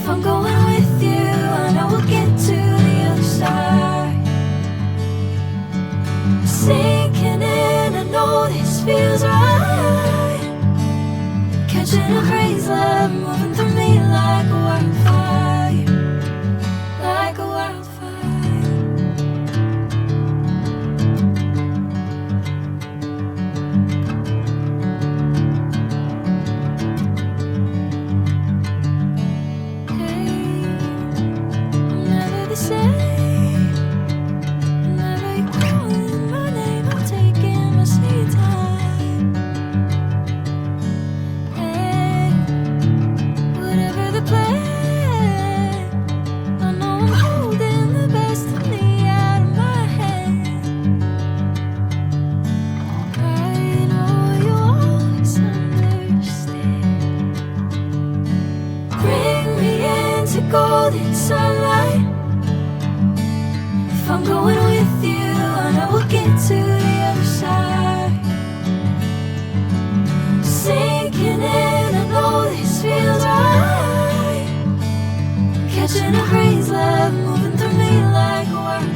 If I'm going with you, I know we'll get to the other side. Sinking in, I know this feels right. Catching a crazy love moving through me like a wildfire, like a wildfire. Golden sunlight. If I'm going with you, I know we'll get to the other side. Sinking in, I know this feels right. Catching a crazy love moving through me like a wildfire.